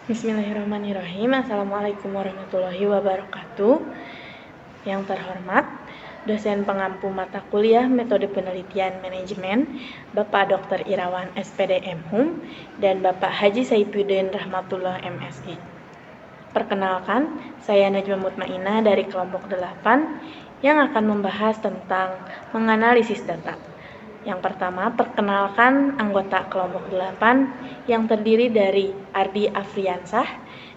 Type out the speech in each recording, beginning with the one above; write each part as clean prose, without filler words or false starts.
Bismillahirrahmanirrahim. Assalamualaikum warahmatullahi wabarakatuh. Yang terhormat, dosen pengampu mata kuliah Metode Penelitian Manajemen, Bapak Dr. Irawan SPD MHum, dan Bapak Haji Saifuddin Rahmatullah MSI. Perkenalkan, saya Najwa Mutmainah dari kelompok 8 yang akan membahas tentang menganalisis data. Yang pertama, perkenalkan anggota kelompok 8 yang terdiri dari Ardi Afriansah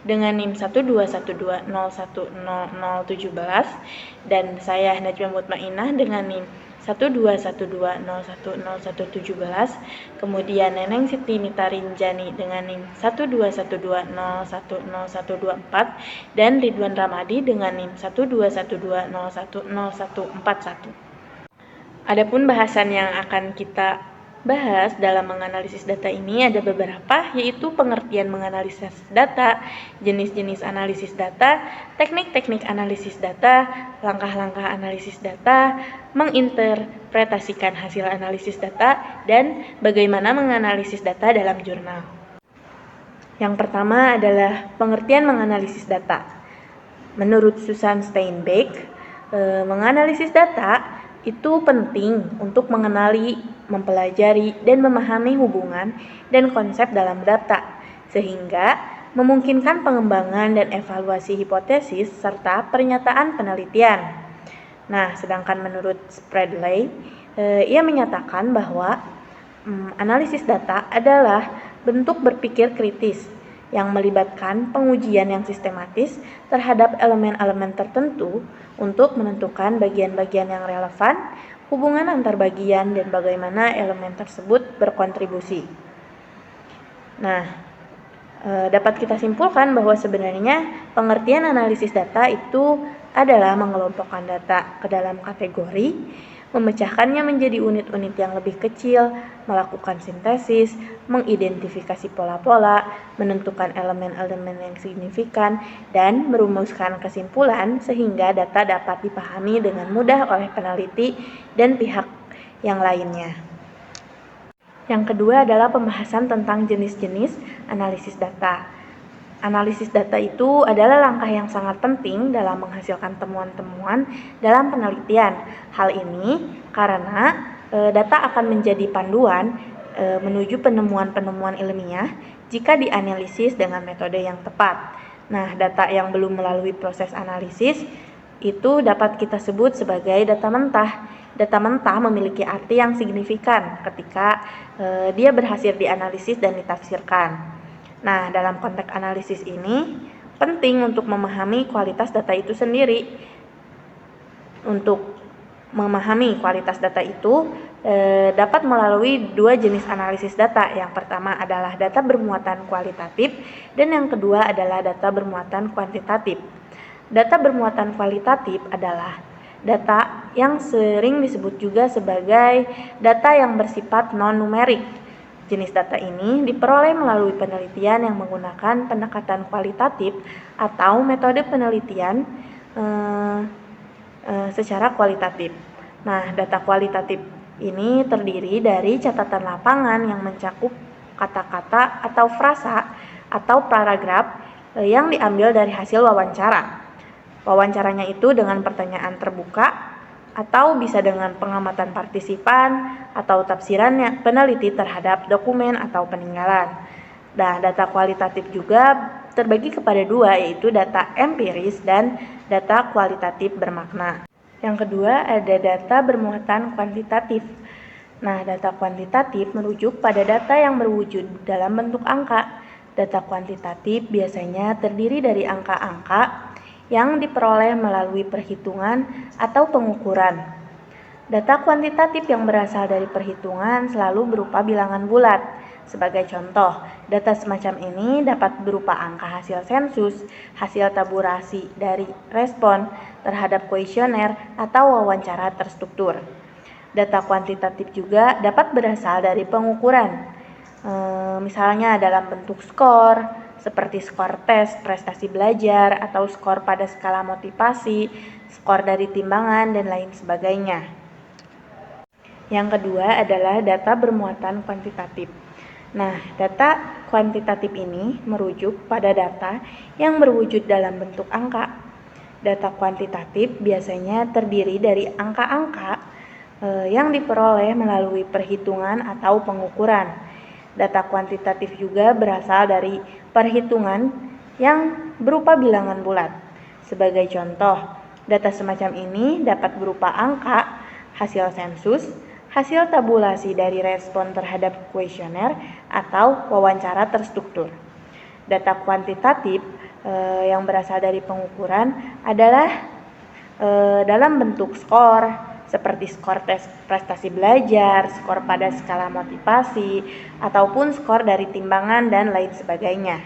dengan NIM 12120100017 dan saya Najwa Mutmainah dengan NIM 12120100117. Kemudian Neneng Siti Nitarinjani dengan NIM 12120100124 dan Ridwan Ramadi dengan NIM 12120100141. Adapun bahasan yang akan kita bahas dalam menganalisis data ini ada beberapa, yaitu pengertian menganalisis data, jenis-jenis analisis data, teknik-teknik analisis data, langkah-langkah analisis data, menginterpretasikan hasil analisis data, dan bagaimana menganalisis data dalam jurnal. Yang pertama adalah pengertian menganalisis data. Menurut Susan Steinbeck, menganalisis data itu penting untuk mengenali, mempelajari, dan memahami hubungan dan konsep dalam data, sehingga memungkinkan pengembangan dan evaluasi hipotesis serta pernyataan penelitian. Nah, sedangkan menurut Spradley, ia menyatakan bahwa analisis data adalah bentuk berpikir kritis yang melibatkan pengujian yang sistematis terhadap elemen-elemen tertentu untuk menentukan bagian-bagian yang relevan, hubungan antar bagian, dan bagaimana elemen tersebut berkontribusi. Nah, dapat kita simpulkan bahwa sebenarnya pengertian analisis data itu adalah mengelompokkan data ke dalam kategori, memecahkannya menjadi unit-unit yang lebih kecil, melakukan sintesis, mengidentifikasi pola-pola, menentukan elemen-elemen yang signifikan, dan merumuskan kesimpulan sehingga data dapat dipahami dengan mudah oleh peneliti dan pihak yang lainnya. Yang kedua adalah pembahasan tentang jenis-jenis analisis data. Analisis data itu adalah langkah yang sangat penting dalam menghasilkan temuan-temuan dalam penelitian. Hal ini karena data akan menjadi panduan menuju penemuan-penemuan ilmiah jika dianalisis dengan metode yang tepat. Nah, data yang belum melalui proses analisis itu dapat kita sebut sebagai data mentah. Data mentah memiliki arti yang signifikan ketika dia berhasil dianalisis dan ditafsirkan. Nah, dalam konteks analisis ini, penting untuk memahami kualitas data itu sendiri. Untuk memahami kualitas data itu, dapat melalui dua jenis analisis data. Yang pertama adalah data bermuatan kualitatif, dan yang kedua adalah data bermuatan kuantitatif. Data bermuatan kualitatif adalah data yang sering disebut juga sebagai data yang bersifat non-numerik. Jenis data ini diperoleh melalui penelitian yang menggunakan pendekatan kualitatif atau metode penelitian secara kualitatif. Nah, data kualitatif ini terdiri dari catatan lapangan yang mencakup kata-kata atau frasa atau paragraf yang diambil dari hasil wawancara. Wawancaranya itu dengan pertanyaan terbuka, atau bisa dengan pengamatan partisipan atau tafsiran peneliti terhadap dokumen atau peninggalan. Nah, data kualitatif juga terbagi kepada dua, yaitu data empiris dan data kualitatif bermakna. Yang kedua ada data bermuatan kuantitatif. Nah, data kuantitatif merujuk pada data yang berwujud dalam bentuk angka. Data kuantitatif biasanya terdiri dari angka-angka yang diperoleh melalui perhitungan atau pengukuran. Data kuantitatif yang berasal dari perhitungan selalu berupa bilangan bulat. Sebagai contoh, data semacam ini dapat berupa angka hasil sensus, hasil taburasi dari respon terhadap kuesioner atau wawancara terstruktur. Data kuantitatif juga dapat berasal dari pengukuran, misalnya dalam bentuk skor, seperti skor tes prestasi belajar atau skor pada skala motivasi, skor dari timbangan, dan lain sebagainya. Yang kedua adalah data bermuatan kuantitatif. Nah, data kuantitatif ini merujuk pada data yang berwujud dalam bentuk angka. Data kuantitatif biasanya terdiri dari angka-angka yang diperoleh melalui perhitungan atau pengukuran. Data kuantitatif juga berasal dari perhitungan yang berupa bilangan bulat. Sebagai contoh, data semacam ini dapat berupa angka, hasil sensus, hasil tabulasi dari respon terhadap kuesioner atau wawancara terstruktur. Data kuantitatif yang berasal dari pengukuran adalah dalam bentuk skor, seperti skor tes prestasi belajar, skor pada skala motivasi, ataupun skor dari timbangan dan lain sebagainya.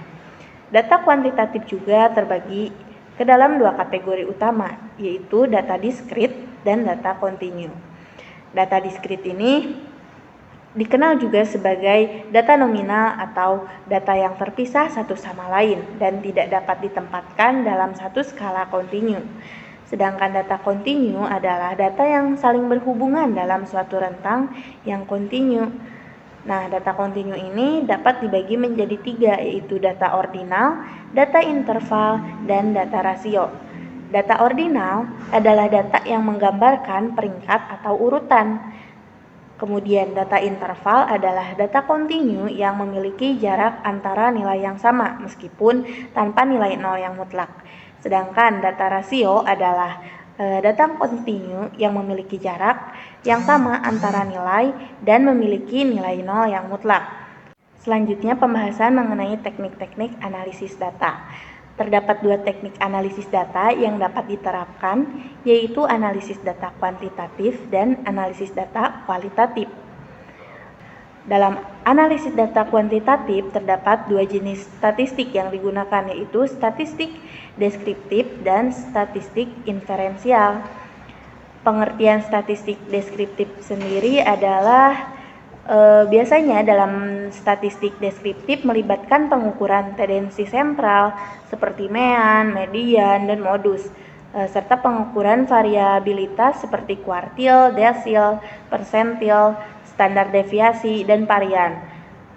Data kuantitatif juga terbagi ke dalam dua kategori utama, yaitu data diskrit dan data kontinu. Data diskrit ini dikenal juga sebagai data nominal atau data yang terpisah satu sama lain dan tidak dapat ditempatkan dalam satu skala kontinu. Sedangkan data kontinu adalah data yang saling berhubungan dalam suatu rentang yang kontinu. Nah, data kontinu ini dapat dibagi menjadi 3, yaitu data ordinal, data interval, dan data rasio. Data ordinal adalah data yang menggambarkan peringkat atau urutan. Kemudian data interval adalah data kontinu yang memiliki jarak antara nilai yang sama meskipun tanpa nilai nol yang mutlak. Sedangkan data rasio adalah data kontinu yang memiliki jarak yang sama antara nilai dan memiliki nilai nol yang mutlak. Selanjutnya pembahasan mengenai teknik-teknik analisis data. Terdapat 2 teknik analisis data yang dapat diterapkan, yaitu analisis data kuantitatif dan analisis data kualitatif. Dalam analisis data kuantitatif terdapat 2 jenis statistik yang digunakan, yaitu statistik deskriptif dan statistik inferensial. Pengertian statistik deskriptif sendiri adalah biasanya dalam statistik deskriptif melibatkan pengukuran tendensi sentral seperti mean, median, dan modus, serta pengukuran variabilitas seperti kuartil, desil, persentil, standar deviasi, dan varian.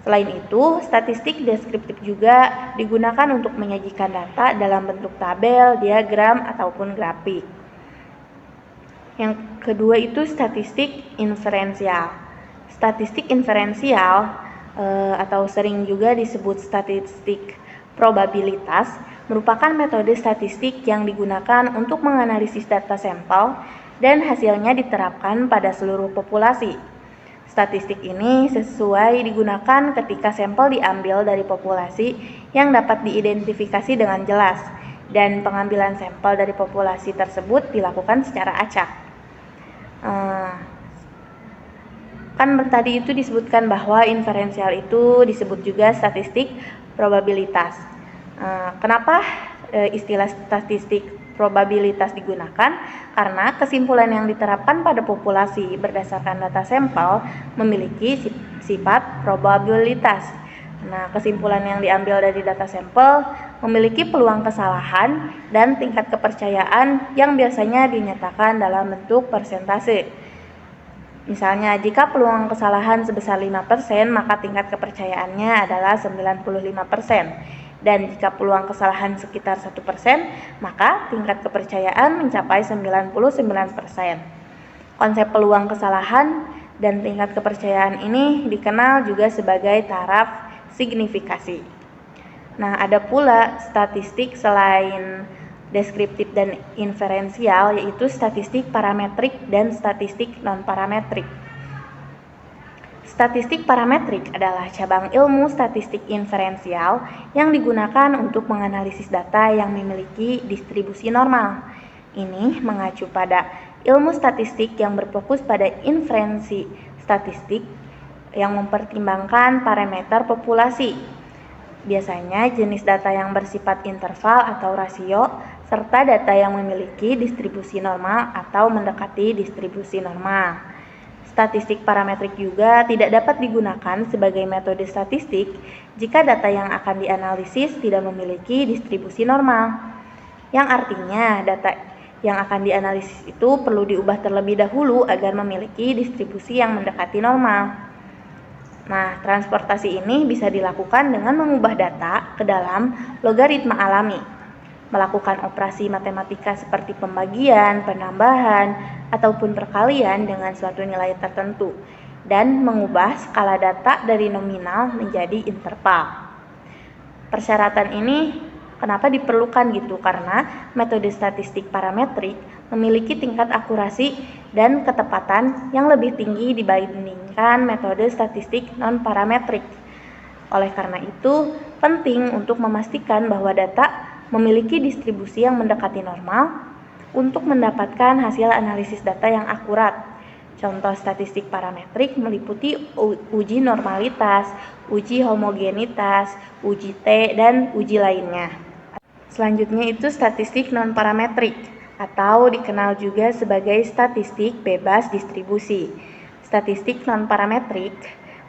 Selain itu, statistik deskriptif juga digunakan untuk menyajikan data dalam bentuk tabel, diagram, ataupun grafik. Yang kedua itu statistik inferensial. Statistik inferensial atau sering juga disebut statistik probabilitas merupakan metode statistik yang digunakan untuk menganalisis data sampel dan hasilnya diterapkan pada seluruh populasi. Statistik ini sesuai digunakan ketika sampel diambil dari populasi yang dapat diidentifikasi dengan jelas dan pengambilan sampel dari populasi tersebut dilakukan secara acak. Kan tadi itu disebutkan bahwa inferensial itu disebut juga statistik probabilitas. Kenapa istilah statistik probabilitas digunakan? Karena kesimpulan yang diterapkan pada populasi berdasarkan data sampel memiliki sifat probabilitas. Nah, kesimpulan yang diambil dari data sampel memiliki peluang kesalahan dan tingkat kepercayaan yang biasanya dinyatakan dalam bentuk persentase. Misalnya, jika peluang kesalahan sebesar 5%, maka tingkat kepercayaannya adalah 95%. Dan jika peluang kesalahan sekitar 1%, maka tingkat kepercayaan mencapai 99%. Konsep peluang kesalahan dan tingkat kepercayaan ini dikenal juga sebagai taraf signifikasi. Nah, ada pula statistik selain deskriptif dan inferensial, yaitu statistik parametrik dan statistik non-parametrik. Statistik parametrik adalah cabang ilmu statistik inferensial yang digunakan untuk menganalisis data yang memiliki distribusi normal. Ini mengacu pada ilmu statistik yang berfokus pada inferensi statistik yang mempertimbangkan parameter populasi. Biasanya jenis data yang bersifat interval atau rasio, serta data yang memiliki distribusi normal atau mendekati distribusi normal. Statistik parametrik juga tidak dapat digunakan sebagai metode statistik jika data yang akan dianalisis tidak memiliki distribusi normal, yang artinya data yang akan dianalisis itu perlu diubah terlebih dahulu agar memiliki distribusi yang mendekati normal. Nah, transportasi ini bisa dilakukan dengan mengubah data ke dalam logaritma alami, melakukan operasi matematika seperti pembagian, penambahan, ataupun perkalian dengan suatu nilai tertentu, dan mengubah skala data dari nominal menjadi interval. Persyaratan ini kenapa diperlukan gitu? Karena metode statistik parametrik memiliki tingkat akurasi dan ketepatan yang lebih tinggi dibandingkan metode statistik non-parametrik. Oleh karena itu, penting untuk memastikan bahwa data memiliki distribusi yang mendekati normal untuk mendapatkan hasil analisis data yang akurat. Contoh statistik parametrik meliputi uji normalitas, uji homogenitas, uji T, dan uji lainnya. Selanjutnya itu statistik non-parametrik, atau dikenal juga sebagai statistik bebas distribusi. Statistik non-parametrik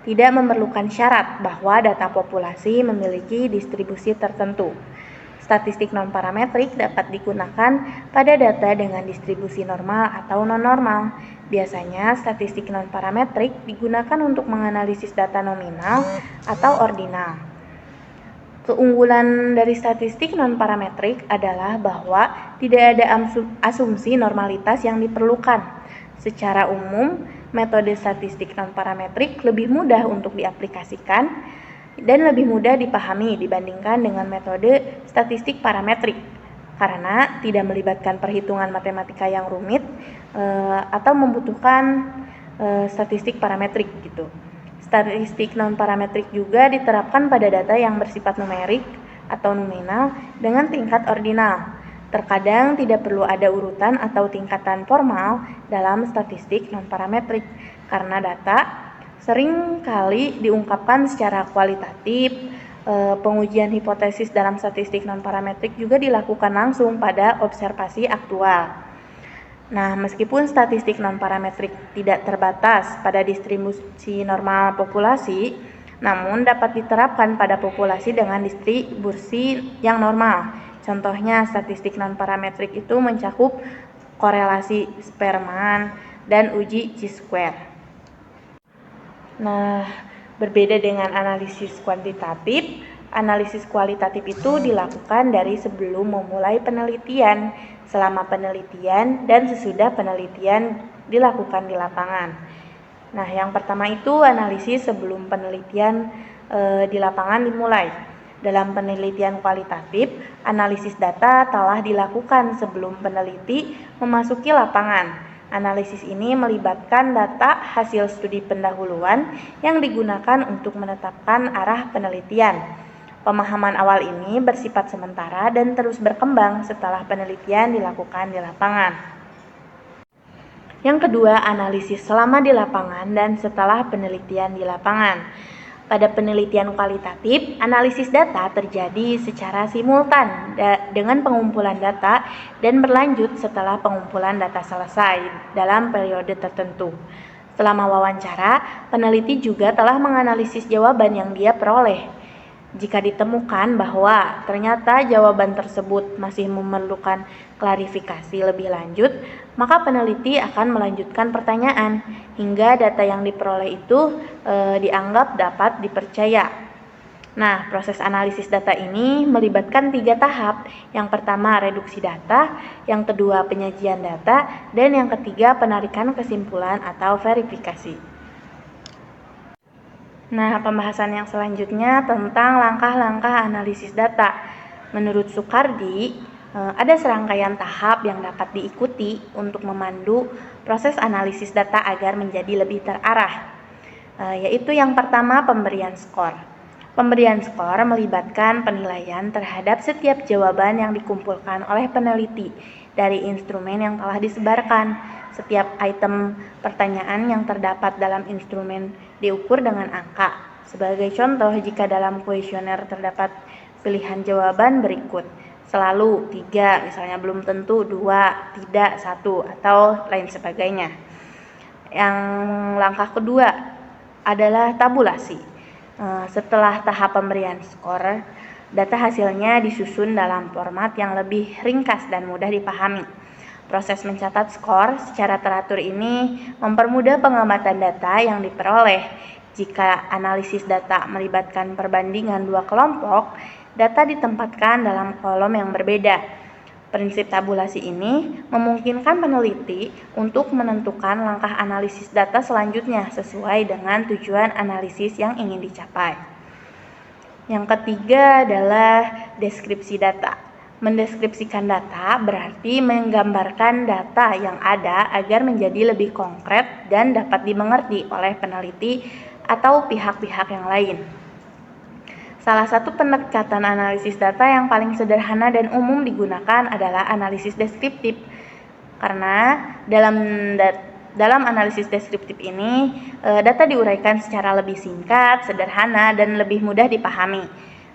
tidak memerlukan syarat bahwa data populasi memiliki distribusi tertentu. Statistik non-parametrik dapat digunakan pada data dengan distribusi normal atau non-normal. Biasanya, statistik non-parametrik digunakan untuk menganalisis data nominal atau ordinal. Keunggulan dari statistik non-parametrik adalah bahwa tidak ada asumsi normalitas yang diperlukan. Secara umum, metode statistik non-parametrik lebih mudah untuk diaplikasikan dan lebih mudah dipahami dibandingkan dengan metode statistik parametrik karena tidak melibatkan perhitungan matematika yang rumit atau membutuhkan statistik parametrik gitu. Statistik non-parametrik juga diterapkan pada data yang bersifat numerik atau nominal dengan tingkat ordinal. Terkadang tidak perlu ada urutan atau tingkatan formal dalam statistik non-parametrik karena data sering kali diungkapkan secara kualitatif. Pengujian hipotesis dalam statistik non-parametrik juga dilakukan langsung pada observasi aktual. Nah, meskipun statistik non-parametrik tidak terbatas pada distribusi normal populasi, namun dapat diterapkan pada populasi dengan distribusi yang normal. Contohnya, statistik non-parametrik itu mencakup korelasi Spearman dan uji chi-square. Nah, berbeda dengan analisis kuantitatif, analisis kualitatif itu dilakukan dari sebelum memulai penelitian, selama penelitian, dan sesudah penelitian dilakukan di lapangan. Nah, yang pertama itu analisis sebelum penelitian di lapangan dimulai. Dalam penelitian kualitatif, analisis data telah dilakukan sebelum peneliti memasuki lapangan. Analisis ini melibatkan data hasil studi pendahuluan yang digunakan untuk menetapkan arah penelitian. Pemahaman awal ini bersifat sementara dan terus berkembang setelah penelitian dilakukan di lapangan. Yang kedua, analisis selama di lapangan dan setelah penelitian di lapangan. Pada penelitian kualitatif, analisis data terjadi secara simultan dengan pengumpulan data dan berlanjut setelah pengumpulan data selesai dalam periode tertentu. Selama wawancara, peneliti juga telah menganalisis jawaban yang dia peroleh. Jika ditemukan bahwa ternyata jawaban tersebut masih memerlukan klarifikasi lebih lanjut, maka peneliti akan melanjutkan pertanyaan hingga data yang diperoleh itu dianggap dapat dipercaya. Nah, proses analisis data ini melibatkan 3 tahap. Yang pertama, reduksi data, yang kedua, penyajian data, dan yang ketiga, penarikan kesimpulan atau verifikasi. Nah, pembahasan yang selanjutnya tentang langkah-langkah analisis data. Menurut Soekardi, ada serangkaian tahap yang dapat diikuti untuk memandu proses analisis data agar menjadi lebih terarah. Yaitu yang pertama, pemberian skor. Pemberian skor melibatkan penilaian terhadap setiap jawaban yang dikumpulkan oleh peneliti dari instrumen yang telah disebarkan. Setiap item pertanyaan yang terdapat dalam instrumen diukur dengan angka. Sebagai contoh, jika dalam kuesioner terdapat pilihan jawaban berikut, selalu 3, misalnya belum tentu 2, tidak 1, atau lain sebagainya. Yang langkah kedua adalah tabulasi. Setelah tahap pemberian skor, data hasilnya disusun dalam format yang lebih ringkas dan mudah dipahami. Proses mencatat skor secara teratur ini mempermudah pengamatan data yang diperoleh. Jika analisis data melibatkan perbandingan dua kelompok, data ditempatkan dalam kolom yang berbeda. Prinsip tabulasi ini memungkinkan peneliti untuk menentukan langkah analisis data selanjutnya sesuai dengan tujuan analisis yang ingin dicapai. Yang ketiga adalah deskripsi data. Mendeskripsikan data berarti menggambarkan data yang ada agar menjadi lebih konkret dan dapat dimengerti oleh peneliti atau pihak-pihak yang lain. Salah satu pendekatan analisis data yang paling sederhana dan umum digunakan adalah analisis deskriptif. Karena dalam analisis deskriptif ini, data diuraikan secara lebih singkat, sederhana, dan lebih mudah dipahami.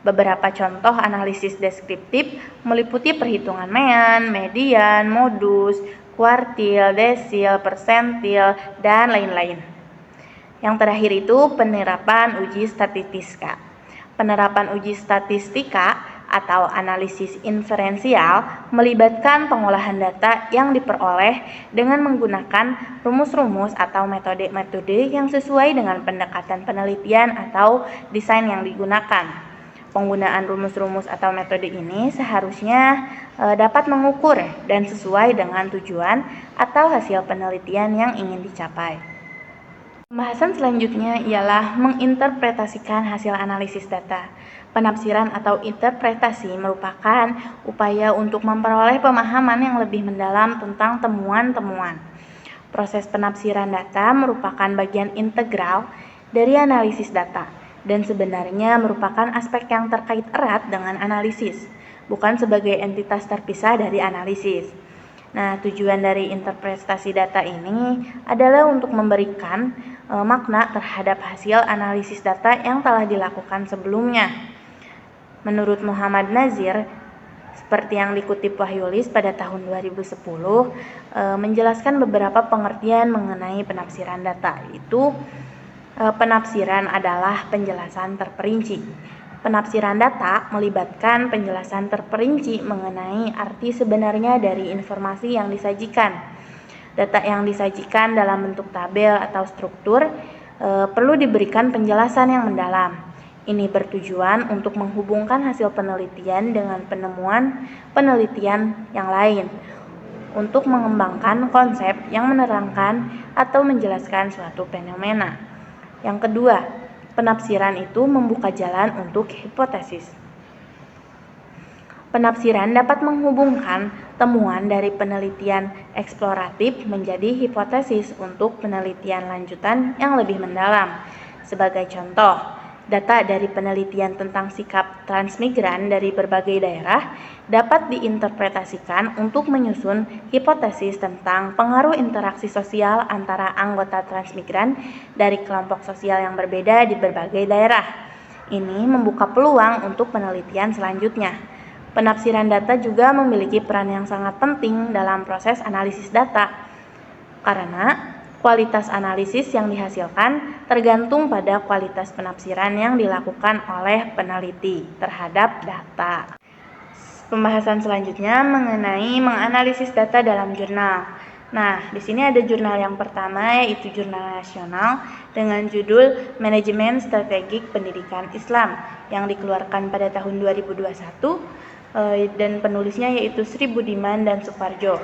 Beberapa contoh analisis deskriptif meliputi perhitungan mean, median, modus, kuartil, desil, persentil, dan lain-lain. Yang terakhir itu penerapan uji statistika. Penerapan uji statistika atau analisis inferensial melibatkan pengolahan data yang diperoleh dengan menggunakan rumus-rumus atau metode-metode yang sesuai dengan pendekatan penelitian atau desain yang digunakan. Penggunaan rumus-rumus atau metode ini seharusnya dapat mengukur dan sesuai dengan tujuan atau hasil penelitian yang ingin dicapai. Pembahasan selanjutnya ialah menginterpretasikan hasil analisis data. Penafsiran atau interpretasi merupakan upaya untuk memperoleh pemahaman yang lebih mendalam tentang temuan-temuan. Proses penafsiran data merupakan bagian integral dari analisis data dan sebenarnya merupakan aspek yang terkait erat dengan analisis, bukan sebagai entitas terpisah dari analisis. Nah, tujuan dari interpretasi data ini adalah untuk memberikan makna terhadap hasil analisis data yang telah dilakukan sebelumnya. Menurut Muhammad Nazir, seperti yang dikutip Wahyulis pada tahun 2010, menjelaskan beberapa pengertian mengenai penafsiran data. Itu penafsiran adalah penjelasan terperinci. Penafsiran data melibatkan penjelasan terperinci mengenai arti sebenarnya dari informasi yang disajikan. Data yang disajikan dalam bentuk tabel atau struktur perlu diberikan penjelasan yang mendalam. Ini bertujuan untuk menghubungkan hasil penelitian dengan penemuan penelitian yang lain, untuk mengembangkan konsep yang menerangkan atau menjelaskan suatu fenomena. Yang kedua, penafsiran itu membuka jalan untuk hipotesis. Penafsiran dapat menghubungkan temuan dari penelitian eksploratif menjadi hipotesis untuk penelitian lanjutan yang lebih mendalam. Sebagai contoh, data dari penelitian tentang sikap transmigran dari berbagai daerah dapat diinterpretasikan untuk menyusun hipotesis tentang pengaruh interaksi sosial antara anggota transmigran dari kelompok sosial yang berbeda di berbagai daerah. Ini membuka peluang untuk penelitian selanjutnya. Penafsiran data juga memiliki peran yang sangat penting dalam proses analisis data, karena kualitas analisis yang dihasilkan tergantung pada kualitas penafsiran yang dilakukan oleh peneliti terhadap data. Pembahasan selanjutnya mengenai menganalisis data dalam jurnal. Nah, di sini ada jurnal yang pertama, yaitu Jurnal Nasional dengan judul Manajemen Strategik Pendidikan Islam yang dikeluarkan pada tahun 2021 dan penulisnya yaitu Sri Budiman dan Suparjo.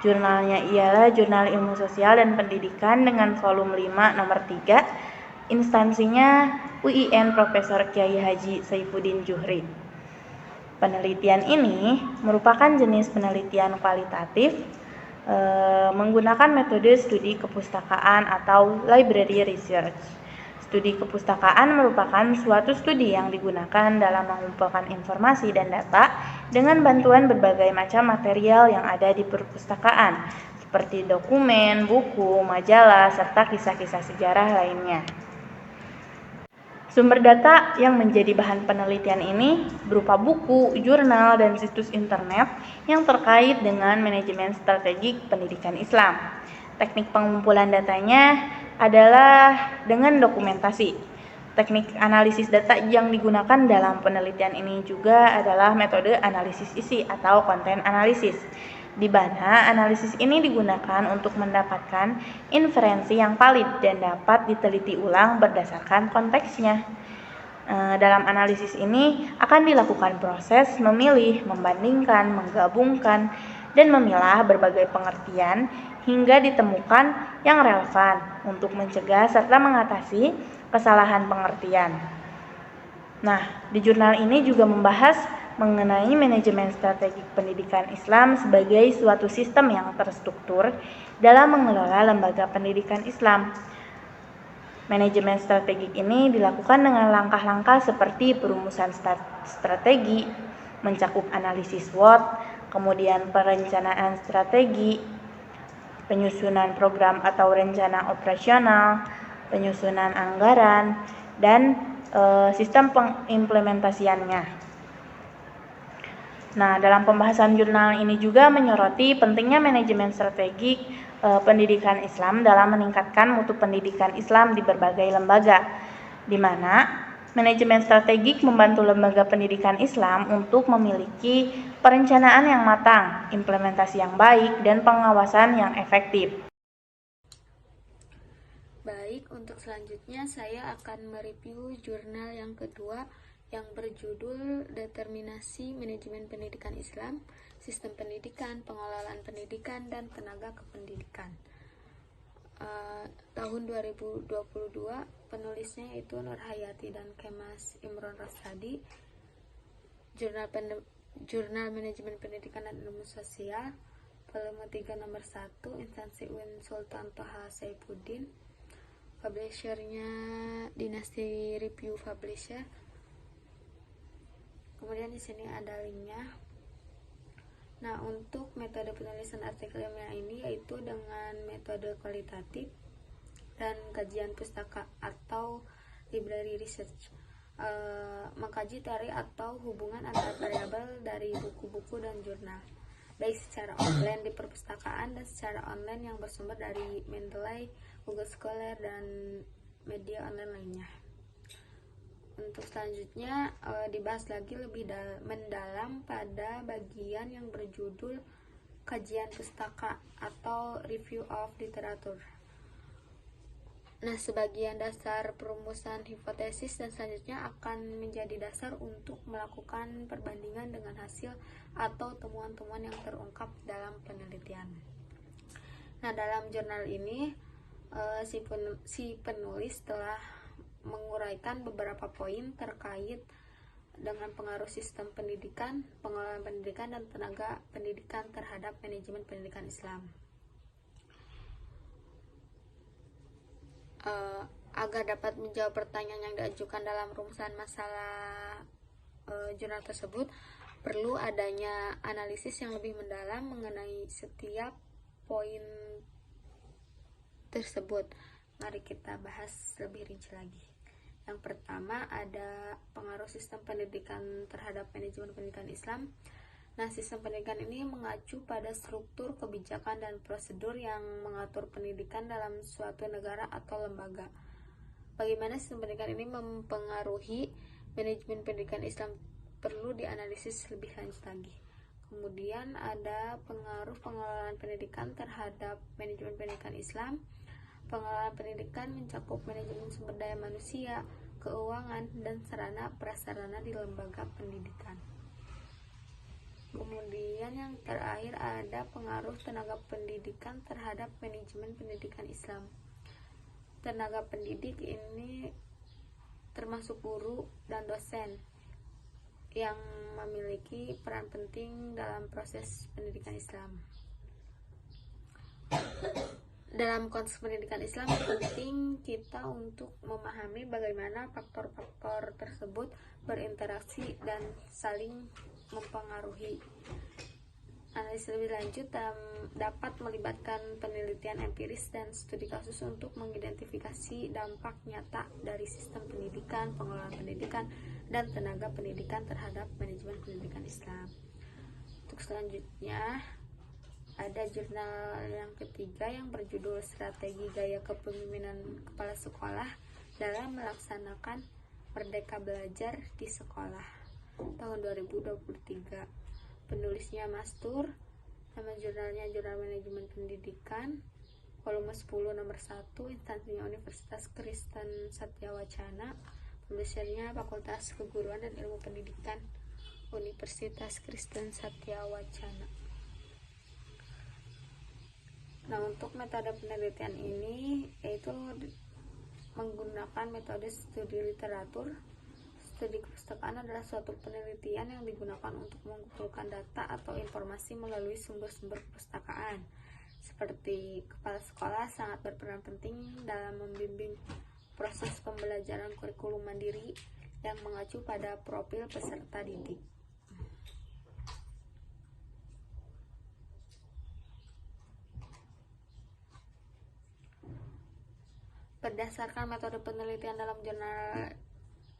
Jurnalnya ialah Jurnal Ilmu Sosial dan Pendidikan dengan volume 5 nomor 3. Instansinya UIN Profesor Kiai Haji Saifuddin Juhri. Penelitian ini merupakan jenis penelitian kualitatif menggunakan metode studi kepustakaan atau library research. Studi kepustakaan merupakan suatu studi yang digunakan dalam mengumpulkan informasi dan data dengan bantuan berbagai macam material yang ada di perpustakaan, seperti dokumen, buku, majalah, serta kisah-kisah sejarah lainnya. Sumber data yang menjadi bahan penelitian ini berupa buku, jurnal, dan situs internet yang terkait dengan manajemen strategik pendidikan Islam. Teknik pengumpulan datanya adalah dengan dokumentasi. Teknik analisis data yang digunakan dalam penelitian ini juga adalah metode analisis isi atau konten analisis. di mana analisis ini digunakan untuk mendapatkan inferensi yang valid dan dapat diteliti ulang berdasarkan konteksnya. Dalam analisis ini akan dilakukan proses memilih, membandingkan, menggabungkan, dan memilah berbagai pengertian hingga ditemukan yang relevan untuk mencegah serta mengatasi kesalahan pengertian. Nah, di jurnal ini juga membahas mengenai manajemen strategik pendidikan Islam sebagai suatu sistem yang terstruktur dalam mengelola lembaga pendidikan Islam. Manajemen strategik ini dilakukan dengan langkah-langkah seperti perumusan strategi, mencakup analisis SWOT, kemudian perencanaan strategi, penyusunan program atau rencana operasional, penyusunan anggaran, dan sistem pengimplementasiannya. Nah, dalam pembahasan jurnal ini juga menyoroti pentingnya manajemen strategik pendidikan Islam dalam meningkatkan mutu pendidikan Islam di berbagai lembaga, di mana manajemen strategik membantu lembaga pendidikan Islam untuk memiliki perencanaan yang matang, implementasi yang baik, dan pengawasan yang efektif. Baik, untuk selanjutnya saya akan mereview jurnal yang kedua yang berjudul Determinasi Manajemen Pendidikan Islam, Sistem Pendidikan, Pengelolaan Pendidikan, dan Tenaga Kependidikan. Tahun 2022, penulisnya itu Nur Hayati dan Kemas Imron Rosadi. Jurnal Manajemen Pendidikan dan Ilmu Sosial, volume 3 nomor 1, instansi UIN Sultan Toha Saifuddin. Publishernya Dinasti Review Publisher. Kemudian di sini ada linknya. Nah, untuk metode penulisan artikel ilmiah ini yaitu dengan metode kualitatif dan kajian pustaka atau library research. Mengkaji teori atau hubungan antara variabel dari buku-buku dan jurnal, baik secara offline di perpustakaan dan secara online yang bersumber dari Mendeley, Google Scholar, dan media online lainnya. Untuk selanjutnya dibahas lagi lebih mendalam pada bagian yang berjudul kajian pustaka atau review of literature. Nah, sebagian dasar perumusan hipotesis dan selanjutnya akan menjadi dasar untuk melakukan perbandingan dengan hasil atau temuan-temuan yang terungkap dalam penelitian. Nah, dalam jurnal ini si penulis telah menguraikan beberapa poin terkait dengan pengaruh sistem pendidikan, pengelolaan pendidikan, dan tenaga pendidikan terhadap manajemen pendidikan Islam. Agar dapat menjawab pertanyaan yang diajukan dalam rumusan masalah jurnal tersebut, perlu adanya analisis yang lebih mendalam mengenai setiap poin tersebut. Mari kita bahas lebih rinci lagi. Yang pertama ada pengaruh sistem pendidikan terhadap manajemen pendidikan Islam. Nah, sistem pendidikan ini mengacu pada struktur, kebijakan, dan prosedur yang mengatur pendidikan dalam suatu negara atau lembaga. Bagaimana sistem pendidikan ini mempengaruhi manajemen pendidikan Islam perlu dianalisis lebih lanjut lagi. Kemudian ada pengaruh pengelolaan pendidikan terhadap manajemen pendidikan Islam. Pengelolaan pendidikan mencakup manajemen sumber daya manusia, keuangan, dan sarana prasarana di lembaga pendidikan. Kemudian yang terakhir ada pengaruh tenaga pendidikan terhadap manajemen pendidikan Islam. Tenaga pendidik ini termasuk guru dan dosen yang memiliki peran penting dalam proses pendidikan Islam. Dalam konteks pendidikan Islam penting kita untuk memahami bagaimana faktor-faktor tersebut berinteraksi dan saling mempengaruhi. Analisis lebih lanjut dapat melibatkan penelitian empiris dan studi kasus untuk mengidentifikasi dampak nyata dari sistem pendidikan, pengelolaan pendidikan, dan tenaga pendidikan terhadap manajemen pendidikan Islam. Untuk selanjutnya ada jurnal yang ketiga yang berjudul Strategi Gaya Kepemimpinan Kepala Sekolah dalam Melaksanakan Merdeka Belajar di Sekolah tahun 2023. Penulisnya Mastur Nama jurnalnya Jurnal Manajemen Pendidikan, volume 10 nomor 1, instansinya Universitas Kristen Satya Wacana, publishernya Fakultas Keguruan dan Ilmu Pendidikan Universitas Kristen Satya Wacana. Nah, untuk metode penelitian ini yaitu menggunakan metode studi literatur. Studi kepustakaan adalah suatu penelitian yang digunakan untuk mengumpulkan data atau informasi melalui sumber-sumber perpustakaan. Seperti kepala sekolah sangat berperan penting dalam membimbing proses pembelajaran kurikulum mandiri yang mengacu pada profil peserta didik. Berdasarkan metode penelitian dalam jurnal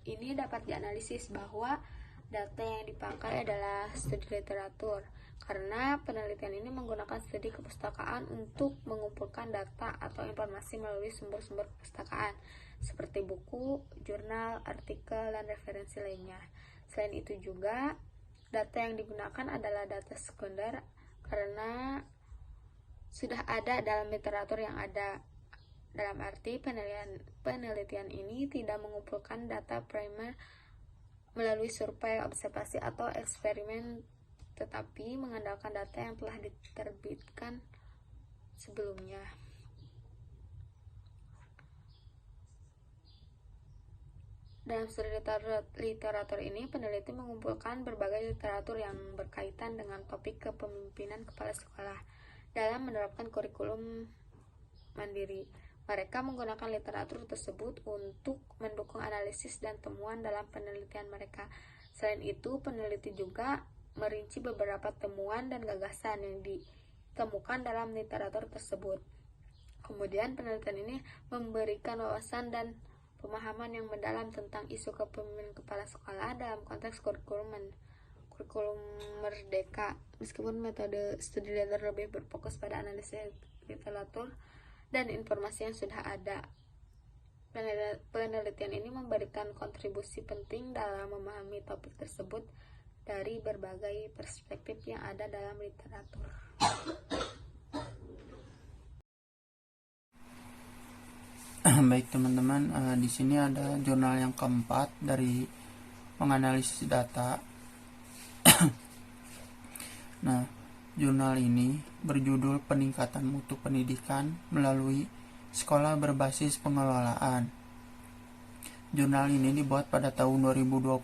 ini dapat dianalisis bahwa data yang dipakai adalah studi literatur, karena penelitian ini menggunakan studi kepustakaan untuk mengumpulkan data atau informasi melalui sumber-sumber perpustakaan, seperti buku, jurnal, artikel, dan referensi lainnya. Selain itu juga, data yang digunakan adalah data sekunder, karena sudah ada dalam literatur yang ada. Dalam arti penelitian ini tidak mengumpulkan data primer melalui survei, observasi, atau eksperimen, tetapi mengandalkan data yang telah diterbitkan sebelumnya. Dalam studi literatur ini, peneliti mengumpulkan berbagai literatur yang berkaitan dengan topik kepemimpinan kepala sekolah dalam menerapkan kurikulum mandiri. Mereka menggunakan literatur tersebut untuk mendukung analisis dan temuan dalam penelitian mereka. Selain itu, peneliti juga merinci beberapa temuan dan gagasan yang ditemukan dalam literatur tersebut. Kemudian, penelitian ini memberikan wawasan dan pemahaman yang mendalam tentang isu kepemimpinan kepala sekolah dalam konteks kurikulum merdeka. Meskipun metode studi literatur lebih berfokus pada analisis literatur dan informasi yang sudah ada, penelitian ini memberikan kontribusi penting dalam memahami topik tersebut dari berbagai perspektif yang ada dalam literatur. Baik teman-teman, di sini ada jurnal yang keempat dari menganalisis data. Nah, jurnal ini berjudul Peningkatan Mutu Pendidikan Melalui Sekolah Berbasis Pengelolaan. Jurnal ini dibuat pada tahun 2022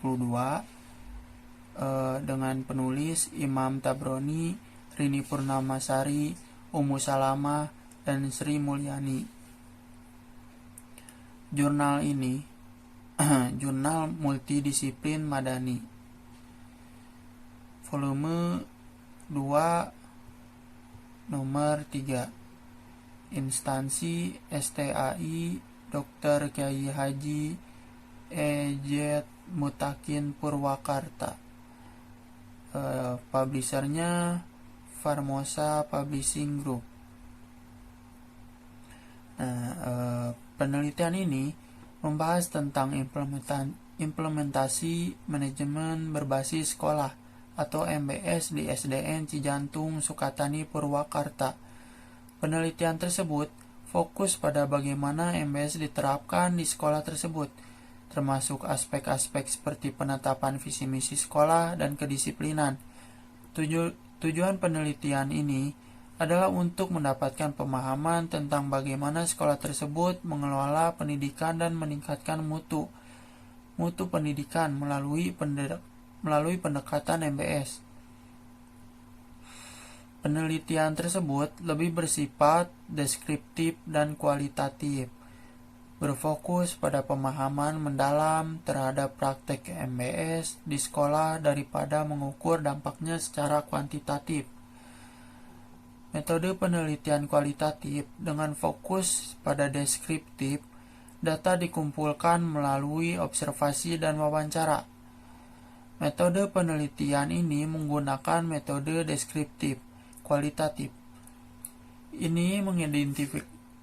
dengan penulis Imam Tabroni, Rini Purnamasari, Ummu Salamah, dan Sri Mulyani. Jurnal ini jurnal multidisiplin madani, volume 2 nomor 3, instansi STAI Dr. Kyai Haji E.J. Mutakin Purwakarta, publishernya Formosa Publishing Group. Nah, penelitian ini membahas tentang implementasi manajemen berbasis sekolah atau MBS di SDN Cijantung, Sukatani, Purwakarta. Penelitian tersebut fokus pada bagaimana MBS diterapkan di sekolah tersebut, termasuk aspek-aspek seperti penetapan visi misi sekolah dan kedisiplinan. Tujuan penelitian ini adalah untuk mendapatkan pemahaman tentang bagaimana sekolah tersebut mengelola pendidikan dan meningkatkan mutu pendidikan melalui pendekatan MBS. Penelitian tersebut lebih bersifat deskriptif dan kualitatif, berfokus pada pemahaman mendalam terhadap praktek MBS di sekolah daripada mengukur dampaknya secara kuantitatif. Metode penelitian kualitatif dengan fokus pada deskriptif, data dikumpulkan melalui observasi dan wawancara. Metode penelitian ini menggunakan metode deskriptif kualitatif. Ini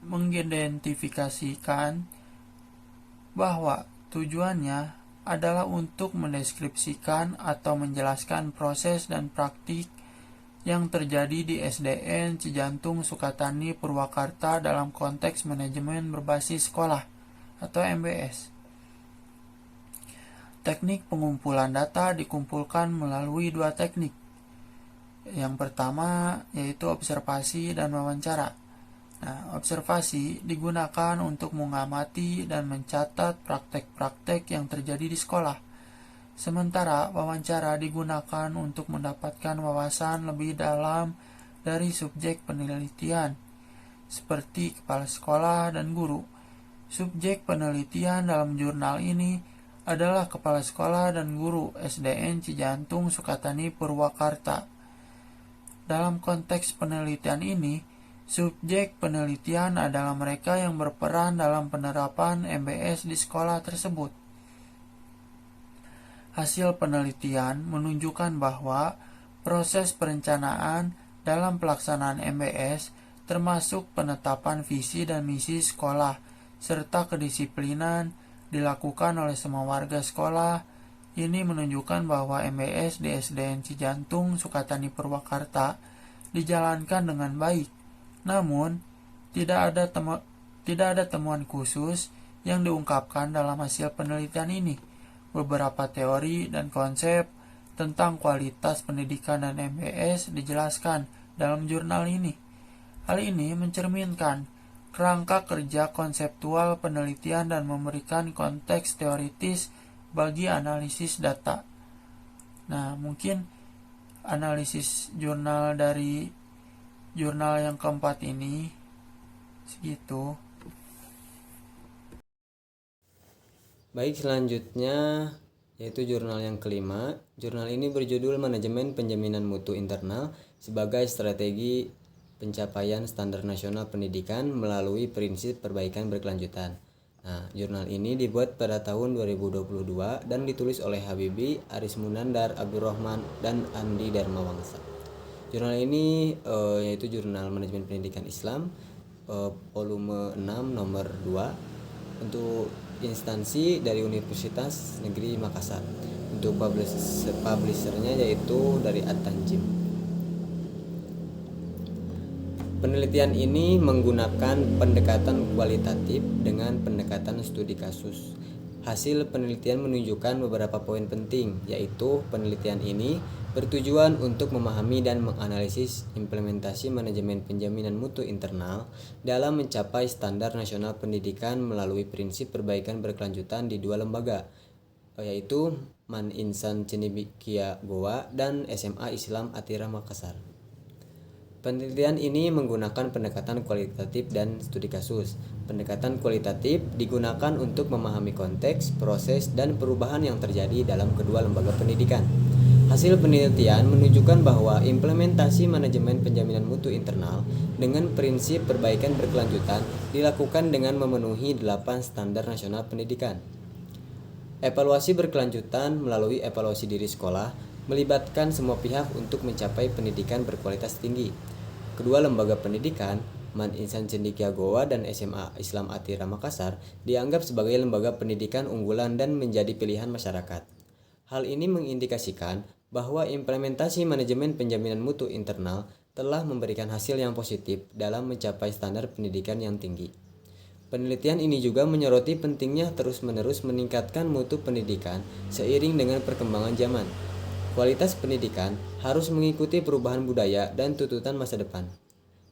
mengidentifikasikan bahwa tujuannya adalah untuk mendeskripsikan atau menjelaskan proses dan praktik yang terjadi di SDN Cijantung Sukatani Purwakarta dalam konteks manajemen berbasis sekolah atau MBS. Teknik pengumpulan data dikumpulkan melalui dua teknik. Yang pertama yaitu observasi dan wawancara. Nah, observasi digunakan untuk mengamati dan mencatat praktek-praktek yang terjadi di sekolah. Sementara wawancara digunakan untuk mendapatkan wawasan lebih dalam dari subjek penelitian, seperti kepala sekolah dan guru. Subjek penelitian dalam jurnal ini adalah kepala sekolah dan guru SDN Cijantung Sukatani Purwakarta. Dalam konteks penelitian ini, subjek penelitian adalah mereka yang berperan dalam penerapan MBS di sekolah tersebut. Hasil penelitian menunjukkan bahwa proses perencanaan dalam pelaksanaan MBS termasuk penetapan visi dan misi sekolah serta kedisiplinan dilakukan oleh semua warga sekolah. Ini menunjukkan bahwa MBS di SDN Cijantung Sukatani Purwakarta dijalankan dengan baik. Namun, tidak ada temuan khusus yang diungkapkan dalam hasil penelitian ini. Beberapa teori dan konsep tentang kualitas pendidikan dan MBS dijelaskan dalam jurnal ini. Hal ini mencerminkan kerangka kerja konseptual penelitian dan memberikan konteks teoritis bagi analisis data. Nah, mungkin analisis jurnal dari jurnal yang keempat ini segitu. Baik, selanjutnya yaitu jurnal yang kelima. Jurnal ini berjudul Manajemen Penjaminan Mutu Internal sebagai Strategi Pencapaian Standar Nasional Pendidikan melalui Prinsip Perbaikan Berkelanjutan. Nah, jurnal ini dibuat pada tahun 2022 dan ditulis oleh Habibie, Aris Munandar, Abdurrahman, dan Andi Dharmawangsa. Jurnal ini yaitu Jurnal Manajemen Pendidikan Islam volume 6 nomor 2 untuk instansi dari Universitas Negeri Makassar. Untuk publishernya yaitu dari At-Tanjim. Penelitian ini menggunakan pendekatan kualitatif dengan pendekatan studi kasus. Hasil penelitian menunjukkan beberapa poin penting, yaitu penelitian ini bertujuan untuk memahami dan menganalisis implementasi manajemen penjaminan mutu internal dalam mencapai standar nasional pendidikan melalui prinsip perbaikan berkelanjutan di dua lembaga, yaitu Man Insan Cendekia Goa dan SMA Islam Atira Makassar. Penelitian ini menggunakan pendekatan kualitatif dan studi kasus. Pendekatan kualitatif digunakan untuk memahami konteks, proses, dan perubahan yang terjadi dalam kedua lembaga pendidikan. Hasil penelitian menunjukkan bahwa implementasi manajemen penjaminan mutu internal dengan prinsip perbaikan berkelanjutan dilakukan dengan memenuhi 8 standar nasional pendidikan. Evaluasi berkelanjutan melalui evaluasi diri sekolah melibatkan semua pihak untuk mencapai pendidikan berkualitas tinggi. Kedua lembaga pendidikan, Man Insan Cendekia Goa dan SMA Islam Atira Makassar, dianggap sebagai lembaga pendidikan unggulan dan menjadi pilihan masyarakat. Hal ini mengindikasikan bahwa implementasi manajemen penjaminan mutu internal telah memberikan hasil yang positif dalam mencapai standar pendidikan yang tinggi. Penelitian ini juga menyoroti pentingnya terus-menerus meningkatkan mutu pendidikan seiring dengan perkembangan zaman. Kualitas pendidikan harus mengikuti perubahan budaya dan tuntutan masa depan.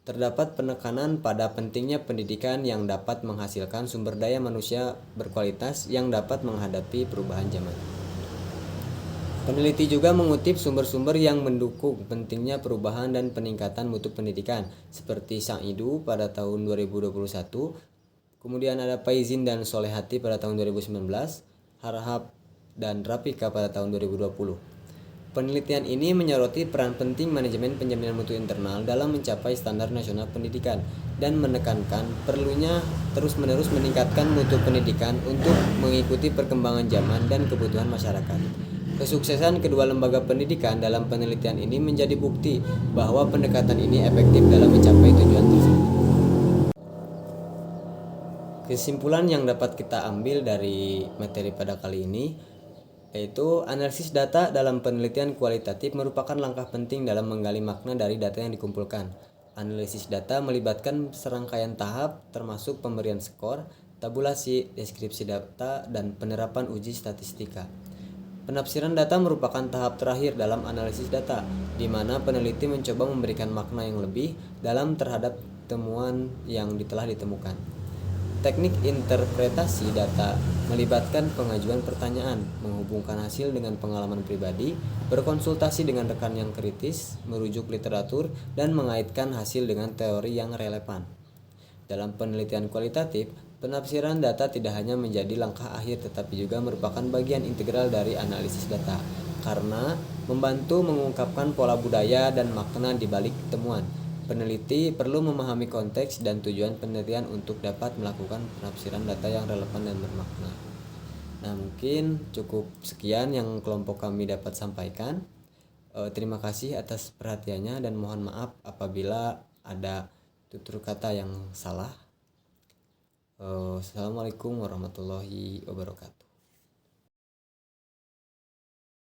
Terdapat penekanan pada pentingnya pendidikan yang dapat menghasilkan sumber daya manusia berkualitas yang dapat menghadapi perubahan zaman. Peneliti juga mengutip sumber-sumber yang mendukung pentingnya perubahan dan peningkatan mutu pendidikan, seperti Sang Idu pada tahun 2021, kemudian ada Faizin dan Solehati pada tahun 2019, Harahap dan Rapika pada tahun 2020. Penelitian ini menyoroti peran penting manajemen penjaminan mutu internal dalam mencapai standar nasional pendidikan dan menekankan perlunya terus-menerus meningkatkan mutu pendidikan untuk mengikuti perkembangan zaman dan kebutuhan masyarakat. Kesuksesan kedua lembaga pendidikan dalam penelitian ini menjadi bukti bahwa pendekatan ini efektif dalam mencapai tujuan tersebut. Kesimpulan yang dapat kita ambil dari materi pada kali ini, yaitu analisis data dalam penelitian kualitatif merupakan langkah penting dalam menggali makna dari data yang dikumpulkan. Analisis data melibatkan serangkaian tahap termasuk pemberian skor, tabulasi, deskripsi data, dan penerapan uji statistika. Penafsiran data merupakan tahap terakhir dalam analisis data, di mana peneliti mencoba memberikan makna yang lebih dalam terhadap temuan yang telah ditemukan. Teknik interpretasi data melibatkan pengajuan pertanyaan, menghubungkan hasil dengan pengalaman pribadi, berkonsultasi dengan rekan yang kritis, merujuk literatur, dan mengaitkan hasil dengan teori yang relevan. Dalam penelitian kualitatif, penafsiran data tidak hanya menjadi langkah akhir tetapi juga merupakan bagian integral dari analisis data, karena membantu mengungkapkan pola budaya dan makna di balik temuan. Peneliti perlu memahami konteks dan tujuan penelitian untuk dapat melakukan penafsiran data yang relevan dan bermakna. Nah, mungkin cukup sekian yang kelompok kami dapat sampaikan. Terima kasih atas perhatiannya dan mohon maaf apabila ada tutur kata yang salah. Assalamualaikum warahmatullahi wabarakatuh.